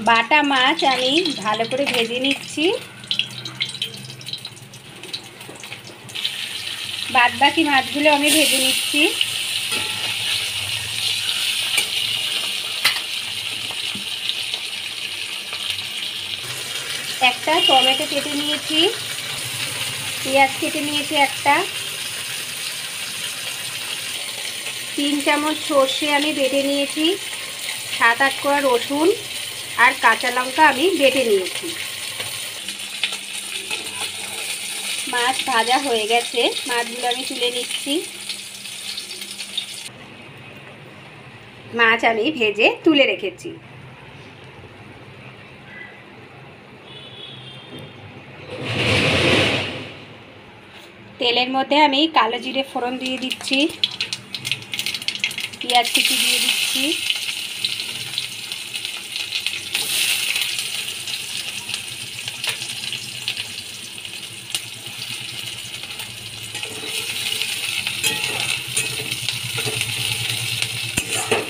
বাটা মাছ আমি ভালো করে ভেজে নিচ্ছি। বাদ বাকি মাছগুলো আমি ভেজে নিচ্ছি। একটা টমেটো কেটে নিয়েছি, পেঁয়াজ কেটে নিয়েছি একটা, 3 চামচ সর্ষে আমি বেটে নিয়েছি, 7-8 কোয়া রসুন আর কাঁচা লঙ্কা আমি বেটে নিয়েছি। মাছ ভাজা হয়ে গেছে, মাছগুলো আমি তুলে নিচ্ছি। মাছ আমি ভেজে তুলে রেখেছি। তেলের মধ্যে আমি কালো জিরে ফোড়ন দিয়ে দিচ্ছি, পেঁয়াজ কুচি দিয়ে দিচ্ছি,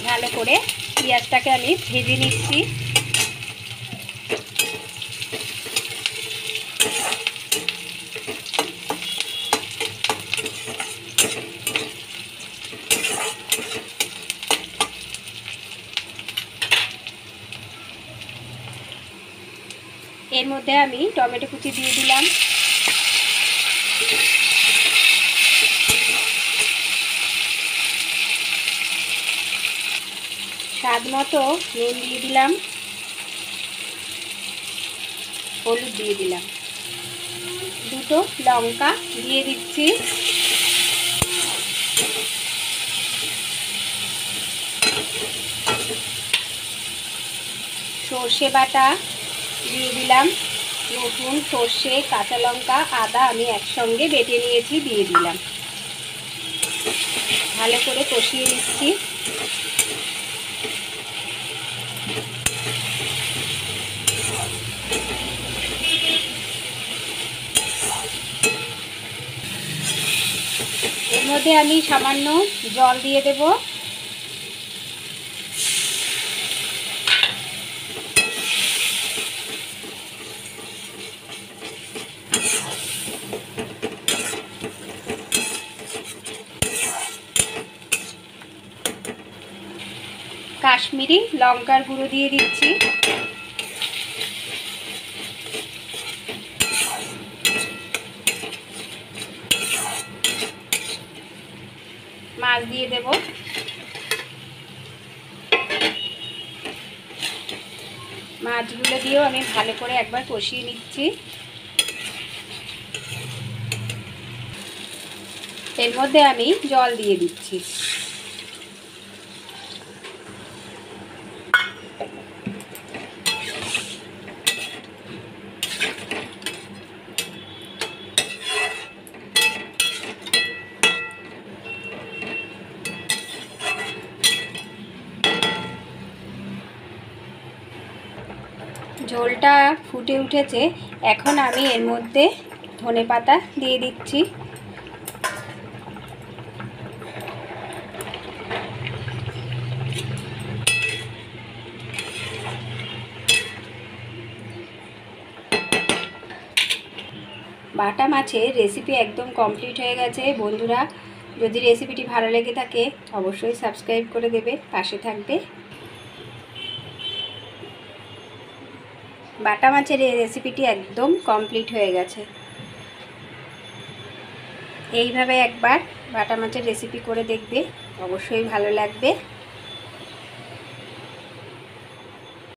ভালো করে পেঁয়াজটাকে আমি ভেজে নিচ্ছি। এর মধ্যে আমি টমেটো কুচি দিয়ে দিলাম, স্বাদ মতো নুন দিয়ে দিলাম, হলুদ দিয়ে দিলাম, 2টো লঙ্কা দিয়ে দিচ্ছি, সর্ষে বাটা দিয়ে দিলাম, রসুন সর্ষে কাঁচা লঙ্কা আদা আমি একসঙ্গে বেটে নিয়েছি দিয়ে দিলাম, ভালো করে কষিয়ে নিচ্ছি। এর মধ্যে আমি সামান্য জল দিয়ে দেব। কাশ্মীরি লঙ্কার গুঁড়ো দিয়ে দিচ্ছি, মাছ দিয়ে দেব, মাছগুলো দিয়েও আমি ভালো করে একবার কষিয়ে নিচ্ছি। এর মধ্যে আমি জল দিয়ে দিচ্ছি। ঝোলটা ফুটে উঠেছে, এখন আমি এর মধ্যে ধনেপাতা দিয়ে দিচ্ছি। বাটা মাছের রেসিপি একদম কমপ্লিট হয়ে গেছে। বন্ধুরা, যদি রেসিপিটি ভালো লেগে থাকে অবশ্যই সাবস্ক্রাইব করে দেবে, পাশে থাকবে। বাটা মাছের এই রেসিপিটি একদম কমপ্লিট হয়ে গেছে। এইভাবে একবার বাটা মাছের রেসিপি করে দেখবে, অবশ্যই ভালো লাগবে।